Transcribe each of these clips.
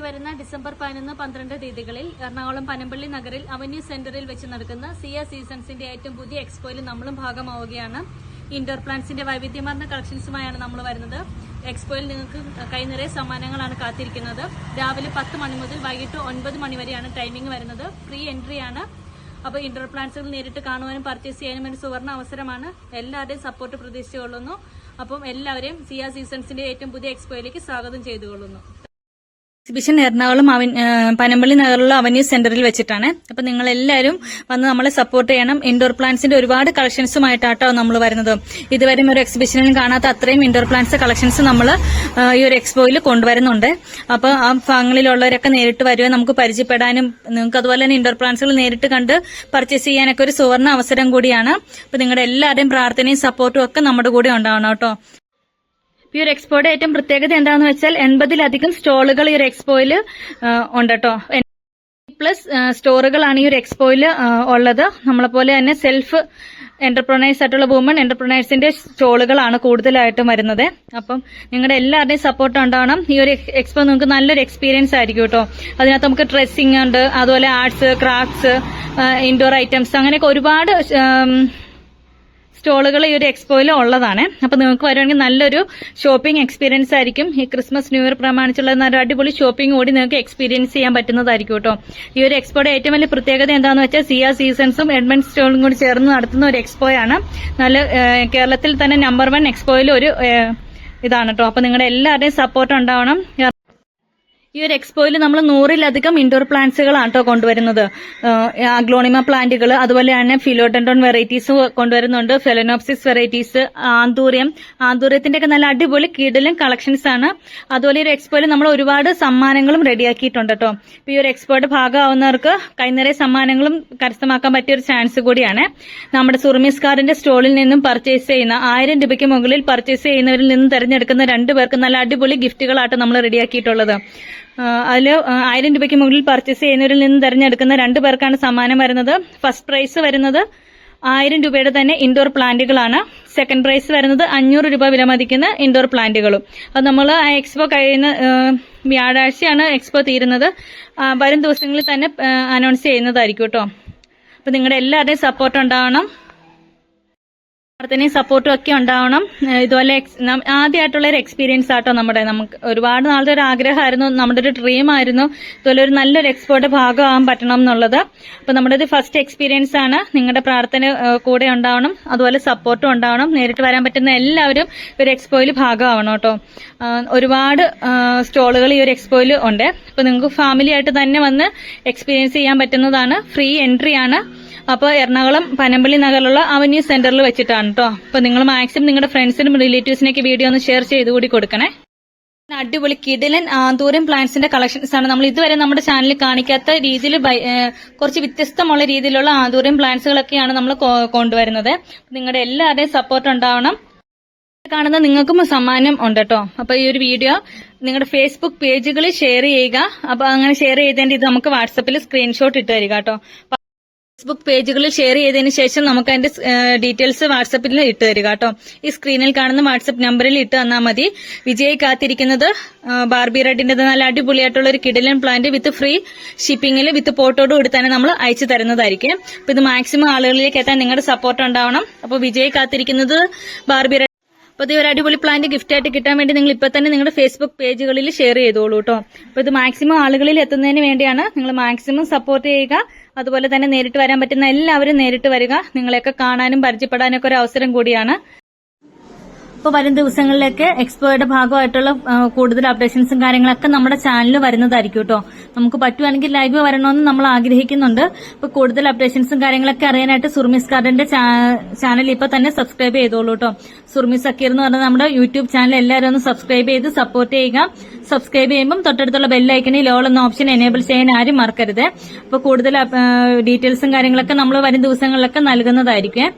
ഈ വരുന്ന ഡിസംബർ 11, 12 തീയതികളിൽ എറണാകുളം പനമ്പള്ളി നഗറിൽ അവന്യൂ സെന്ററിൽ വെച്ച് നടക്കുന്ന സിയ സീസൺസിന്റെ ഏറ്റവും പുതിയ എക്സ്പോയിൽ നമ്മളും ഭാഗമാവുകയാണ്. ഇൻഡോർ പ്ലാന്റ്സിന്റെ വൈവിധ്യമാർന്ന കളക്ഷൻസുമായാണ് നമ്മൾ വരുന്നത്. എക്സ്പോയിൽ നിങ്ങൾക്ക് കൈനിറയെ സമ്മാനങ്ങളാണ് കാത്തിരിക്കുന്നത്. രാവിലെ 10 മണി മുതൽ വൈകിട്ട് 9 മണി വരെയാണ് ടൈമിംഗ് വരുന്നത്. ഫ്രീ എൻട്രി ആണ്. അപ്പോൾ ഇൻഡോർ പ്ലാന്റ്സുകൾ നേരിട്ട് കാണുവാനും പർച്ചേസ് ചെയ്യാനും ഒരു സുവർണ അവസരമാണ്. എല്ലാവരുടെയും സപ്പോർട്ട് പ്രതീക്ഷിച്ചുകൊള്ളുന്നു. അപ്പം എല്ലാവരെയും സിയ സീസൺസിന്റെ ഏറ്റവും പുതിയ എക്സ്പോയിലേക്ക് സ്വാഗതം ചെയ്തുകൊള്ളുന്നു. എക്സിബിഷൻ എറണാകുളം പനമ്പള്ളി നഗറിലുള്ള അവന്യൂ സെന്ററിൽ വെച്ചിട്ടാണ്. അപ്പൊ നിങ്ങൾ എല്ലാവരും വന്ന് നമ്മളെ സപ്പോർട്ട് ചെയ്യണം. ഇൻഡോർ പ്ലാന്റ്സിന്റെ ഒരുപാട് കളക്ഷൻസുമായിട്ടാട്ടോ നമ്മൾ വരുന്നത്. ഇതുവരെ ഒരു എക്സിബിഷനിൽ കാണാത്ത അത്രയും ഇൻഡോർ പ്ലാന്റ്സ് കളക്ഷൻസ് നമ്മൾ ഈ ഒരു എക്സ്പോയിൽ കൊണ്ടുവരുന്നുണ്ട്. അപ്പൊ ആ ഭാഗങ്ങളിലുള്ളവരൊക്കെ നേരിട്ട് വരിക, നമുക്ക് പരിചയപ്പെടാനും നിങ്ങൾക്ക് അതുപോലെ തന്നെ ഇൻഡോർ പ്ലാന്റ്സുകൾ നേരിട്ട് കണ്ട് പർച്ചേസ് ചെയ്യാനൊക്കെ ഒരു സുവർണ അവസരം കൂടിയാണ്. അപ്പൊ നിങ്ങളുടെ എല്ലാവരുടെയും പ്രാർത്ഥനയും സപ്പോർട്ടും ഒക്കെ നമ്മുടെ കൂടെ ഉണ്ടാവണം കേട്ടോ. ഈ ഒരു എക്സ്പോയുടെ ഏറ്റവും പ്രത്യേകത എന്താണെന്ന് വെച്ചാൽ 80-ലധികം സ്റ്റോളുകൾ ഈ ഒരു എക്സ്പോയിൽ ഉണ്ട് കേട്ടോ. പ്ലസ് സ്റ്റോറുകളാണ് ഈ ഒരു എക്സ്പോയിൽ ഉള്ളത്. നമ്മളെപ്പോലെ തന്നെ സെൽഫ് എന്റർപ്രണേഴ്സ് ആയിട്ടുള്ള വുമൺ എന്റർപ്രണേഴ്സിന്റെ സ്റ്റോളുകളാണ് കൂടുതലായിട്ടും വരുന്നത്. അപ്പം നിങ്ങളുടെ എല്ലാവരുടെയും സപ്പോർട്ട് ഉണ്ടാവണം. ഈ ഒരു എക്സ്പോ നിങ്ങൾക്ക് നല്ലൊരു എക്സ്പീരിയൻസ് ആയിരിക്കും കേട്ടോ. അതിനകത്ത് നമുക്ക് ഡ്രസ്സിംഗ് ഉണ്ട്, അതുപോലെ ആർട്സ്, ക്രാഫ്റ്റ്സ്, ഇൻഡോർ ഐറ്റംസ്, അങ്ങനെയൊക്കെ ഒരുപാട് സ്റ്റോളുകൾ ഈ ഒരു എക്സ്പോയിൽ ഉള്ളതാണ്. അപ്പൊ നിങ്ങൾക്ക് വരുവാണെങ്കിൽ നല്ലൊരു ഷോപ്പിംഗ് എക്സ്പീരിയൻസ് ആയിരിക്കും. ഈ ക്രിസ്മസ് ന്യൂ ഇയർ പ്രമാണിച്ചുള്ള നല്ല അടിപൊളി ഷോപ്പിംഗ് കൂടി നിങ്ങൾക്ക് എക്സ്പീരിയൻസ് ചെയ്യാൻ പറ്റുന്നതായിരിക്കും കേട്ടോ. ഈ ഒരു എക്സ്പോയുടെ ഏറ്റവും വലിയ പ്രത്യേകത എന്താണെന്ന് വെച്ചാൽ സിയ സീസൺസും എഡ്മണ്ട് സ്റ്റോളും കൂടി ചേർന്ന് നടത്തുന്ന ഒരു എക്സ്പോയാണ്. നല്ല കേരളത്തിൽ തന്നെ നമ്പർ 1 എക്സ്പോയിൽ ഒരു ഇതാണ് കേട്ടോ. അപ്പൊ നിങ്ങളുടെ എല്ലാവരുടെയും സപ്പോർട്ട് ഉണ്ടാവണം. ഈ ഒരു എക്സ്പോയിൽ നമ്മൾ 100-ലധികം ഇൻഡോർ പ്ലാന്റ്സുകളാണ് കേട്ടോ കൊണ്ടുവരുന്നത്. അഗ്ലോണിമ പ്ലാന്റുകൾ, അതുപോലെ തന്നെ ഫിലോഡെൻഡ്രോൺ വെറൈറ്റീസ് കൊണ്ടുവരുന്നുണ്ട്. ഫെലനോപ്സിസ് വെറൈറ്റീസ്, ആന്തൂര്യത്തിന്റെ ഒക്കെ നല്ല അടിപൊളി കിടിലൻ കളക്ഷൻസ് ആണ്. അതുപോലെ ഈ ഒരു എക്സ്പോയിൽ നമ്മൾ ഒരുപാട് സമ്മാനങ്ങളും റെഡിയാക്കിയിട്ടുണ്ട് കേട്ടോ. ഈ ഒരു എക്സ്പോയുടെ ഭാഗമാവുന്നവർക്ക് കൈനിറയെ സമ്മാനങ്ങളും കരസ്ഥമാക്കാൻ പറ്റിയ ഒരു ചാൻസ് കൂടിയാണ്. നമ്മുടെ സുർമീസ് കാർഡിന്റെ സ്റ്റോളിൽ നിന്നും പർച്ചേസ് ചെയ്യുന്ന 1000 രൂപയ്ക്ക് മുകളിൽ പർച്ചേസ് ചെയ്യുന്നവരിൽ നിന്നും തെരഞ്ഞെടുക്കുന്ന 2 പേർക്ക് നല്ല അടിപൊളി ഗിഫ്റ്റുകളായിട്ട് നമ്മൾ റെഡിയാക്കിയിട്ടുള്ളത്. അതിൽ 1000 രൂപയ്ക്ക് മുകളിൽ പർച്ചേസ് ചെയ്യുന്നവരിൽ നിന്ന് തെരഞ്ഞെടുക്കുന്ന 2 പേർക്കാണ് സമ്മാനം വരുന്നത്. ഫസ്റ്റ് പ്രൈസ് വരുന്നത് 1000 രൂപയുടെ തന്നെ ഇൻഡോർ പ്ലാന്റുകളാണ്. സെക്കൻഡ് പ്രൈസ് വരുന്നത് 500 രൂപ വില മതിക്കുന്ന ഇൻഡോർ പ്ലാന്റുകളും. അത് നമ്മൾ ആ എക്സ്പോ കഴിയുന്ന വ്യാഴാഴ്ചയാണ് എക്സ്പോ തീരുന്നത്. വരും ദിവസങ്ങളിൽ തന്നെ അനൗൺസ് ചെയ്യുന്നതായിരിക്കും കേട്ടോ. അപ്പൊ നിങ്ങളുടെ എല്ലാവരുടെയും സപ്പോർട്ട് ഉണ്ടാവണം, പ്രാർത്ഥനയും സപ്പോർട്ടും ഒക്കെ ഉണ്ടാവണം. ഇതുപോലെ ആദ്യമായിട്ടുള്ള ഒരു എക്സ്പീരിയൻസ് ആട്ടോ നമുക്ക് ഒരുപാട് നാളത്തെ ഒരു ആഗ്രഹമായിരുന്നു, നമ്മുടെ ഒരു ഡ്രീം ആയിരുന്നു ഇതുപോലെ ഒരു നല്ലൊരു എക്സ്പോയുടെ ഭാഗമാകാൻ പറ്റണം എന്നുള്ളത്. അപ്പൊ നമ്മുടെ ഒരു ഫസ്റ്റ് എക്സ്പീരിയൻസ് ആണ്. നിങ്ങളുടെ പ്രാർത്ഥന കൂടെ ഉണ്ടാവണം, അതുപോലെ സപ്പോർട്ടും ഉണ്ടാവണം. നേരിട്ട് വരാൻ പറ്റുന്ന എല്ലാവരും ഒരു എക്സ്പോയിൽ ഭാഗമാവണം കേട്ടോ. ഒരുപാട് സ്റ്റോളുകൾ ഈ ഒരു എക്സ്പോയിൽ ഉണ്ട്. അപ്പൊ നിങ്ങൾക്ക് ഫാമിലി ആയിട്ട് തന്നെ വന്ന് എക്സ്പീരിയൻസ് ചെയ്യാൻ പറ്റുന്നതാണ്. ഫ്രീ എൻട്രി ആണ്. അപ്പൊ എറണാകുളം പനമ്പള്ളി നഗറിലുള്ള അവന്യൂ സെന്ററിൽ വെച്ചിട്ടാണ് കേട്ടോ. അപ്പൊ നിങ്ങൾ മാക്സിമം നിങ്ങളുടെ ഫ്രണ്ട്സിനും റിലേറ്റീവ്സിനൊക്കെ വീഡിയോ ഒന്ന് ഷെയർ ചെയ്ത് കൂടി കൊടുക്കണേ. അടിപൊളി കിടിലൻ ആന്തൂര്യം പ്ലാന്റ്സിന്റെ കളക്ഷൻസ് ആണ് നമ്മൾ ഇതുവരെ നമ്മുടെ ചാനലിൽ കാണിക്കാത്ത രീതിയിൽ കുറച്ച് വ്യത്യസ്തമുള്ള രീതിയിലുള്ള ആന്തൂര്യം പ്ലാന്റ്സുകളൊക്കെയാണ് നമ്മൾ കൊണ്ടുവരുന്നത്. നിങ്ങളുടെ എല്ലാവരുടെയും സപ്പോർട്ട് ഉണ്ടാവണം. കാണുന്ന നിങ്ങൾക്കും സമ്മാനം ഉണ്ട് കേട്ടോ. അപ്പൊ ഈ ഒരു വീഡിയോ നിങ്ങളുടെ ഫേസ്ബുക്ക് പേജുകളിൽ ഷെയർ ചെയ്യുക. അപ്പൊ അങ്ങനെ ഷെയർ ചെയ്തതിന്റെ ഇത് നമുക്ക് വാട്സപ്പിൽ സ്ക്രീൻഷോട്ട് ഇട്ട് തരിക കേട്ടോ. ഫേസ്ബുക്ക് പേജുകളിൽ ഷെയർ ചെയ്തതിന് ശേഷം നമുക്ക് അതിന്റെ ഡീറ്റെയിൽസ് വാട്സപ്പിൽ ഇട്ട് തരിക കേട്ടോ. ഈ സ്ക്രീനിൽ കാണുന്ന വാട്സപ്പ് നമ്പറിൽ ഇട്ട് തന്നാൽ മതി. വിജയ് കാത്തിരിക്കുന്നത് ബാർബി റെഡിന്റെ നല്ല അടിപൊളിയായിട്ടുള്ള ഒരു കിടിലൻ പ്ലാന്റ് വിത്ത് ഫ്രീ ഷിപ്പിംഗിൽ വിത്ത് പോട്ടോട് കൂടി തന്നെ നമ്മൾ അയച്ചു തരുന്നതായിരിക്കും. അപ്പൊ ഇത് മാക്സിമം ആളുകളിലേക്ക് എത്താൻ നിങ്ങളുടെ സപ്പോർട്ട് ഉണ്ടാവണം. അപ്പൊ വിജയ് കാത്തിരിക്കുന്നത് ബാർബി. അപ്പൊ ഇത് ഒരു അടിപൊളി പ്ലാന്റ് ഗിഫ്റ്റ് ആയിട്ട് കിട്ടാൻ വേണ്ടി നിങ്ങൾ ഇപ്പൊ തന്നെ നിങ്ങളുടെ ഫേസ്ബുക്ക് പേജുകളിൽ ഷെയർ ചെയ്തോളൂ കേട്ടോ. അപ്പൊ ഇത് മാക്സിമം ആളുകളിൽ എത്തുന്നതിന് വേണ്ടിയാണ്. നിങ്ങൾ മാക്സിമം സപ്പോർട്ട് ചെയ്യുക. അതുപോലെ തന്നെ നേരിട്ട് വരാൻ പറ്റുന്ന എല്ലാവരും നേരിട്ട് വരിക. നിങ്ങളെയൊക്കെ കാണാനും പരിചയപ്പെടാനും ഒക്കെ ഒരു അവസരം കൂടിയാണ്. അപ്പോൾ വരും ദിവസങ്ങളിലേക്ക് എക്സ്പോയുടെ ഭാഗമായിട്ടുള്ള കൂടുതൽ അപ്ഡേഷൻസും കാര്യങ്ങളൊക്കെ നമ്മുടെ ചാനലിൽ വരുന്നതായിരിക്കും കേട്ടോ. നമുക്ക് പറ്റുവാണെങ്കിൽ ലൈവ് വരണമെന്ന് നമ്മൾ ആഗ്രഹിക്കുന്നുണ്ട്. അപ്പൊ കൂടുതൽ അപ്ഡേഷൻസും കാര്യങ്ങളൊക്കെ അറിയാനായിട്ട് സുർമീസ് ഗാർഡന്റെ ചാനൽ ഇപ്പൊ തന്നെ സബ്സ്ക്രൈബ് ചെയ്തോളൂ കേട്ടോ. സുർമീസ് സക്കീർ എന്ന് പറഞ്ഞ നമ്മുടെ യൂട്യൂബ് ചാനൽ എല്ലാവരും ഒന്ന് സബ്സ്ക്രൈബ് ചെയ്ത് സപ്പോർട്ട് ചെയ്യുക. സബ്സ്ക്രൈബ് ചെയ്യുമ്പോൾ തൊട്ടടുത്തുള്ള ബെല്ലൈക്കണിൽ ഓൾ എന്ന ഓപ്ഷൻ എനേബിൾ ചെയ്യാൻ ആരും മറക്കരുത്. അപ്പൊ കൂടുതൽ ഡീറ്റെയിൽസും കാര്യങ്ങളൊക്കെ നമ്മൾ വരും ദിവസങ്ങളിലൊക്കെ നൽകുന്നതായിരിക്കും.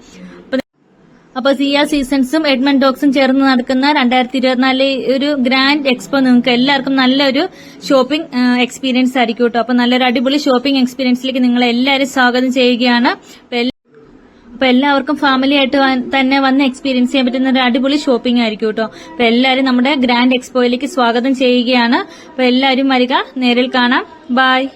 അപ്പൊ സിയ സീസൺസും എഡ്മണ്ട് ഡോഗ്സും ചേർന്ന് നടക്കുന്ന 2024 ഒരു ഗ്രാൻഡ് എക്സ്പോ നിങ്ങൾക്ക് എല്ലാവർക്കും നല്ലൊരു ഷോപ്പിംഗ് എക്സ്പീരിയൻസ് ആയിരിക്കും കേട്ടോ. അപ്പൊ നല്ലൊരു അടിപൊളി ഷോപ്പിംഗ് എക്സ്പീരിയൻസിലേക്ക് നിങ്ങളെ എല്ലാവരും സ്വാഗതം ചെയ്യുകയാണ്. അപ്പൊ എല്ലാവർക്കും ഫാമിലി ആയിട്ട് തന്നെ വന്ന് എക്സ്പീരിയൻസ് ചെയ്യാൻ പറ്റുന്ന ഒരു അടിപൊളി ഷോപ്പിംഗ് ആയിരിക്കും കേട്ടോ. അപ്പൊ എല്ലാവരും നമ്മുടെ ഗ്രാൻഡ് എക്സ്പോയിലേക്ക് സ്വാഗതം ചെയ്യുകയാണ്. അപ്പൊ എല്ലാവരും വരിക, നേരിൽ കാണാം. ബൈ.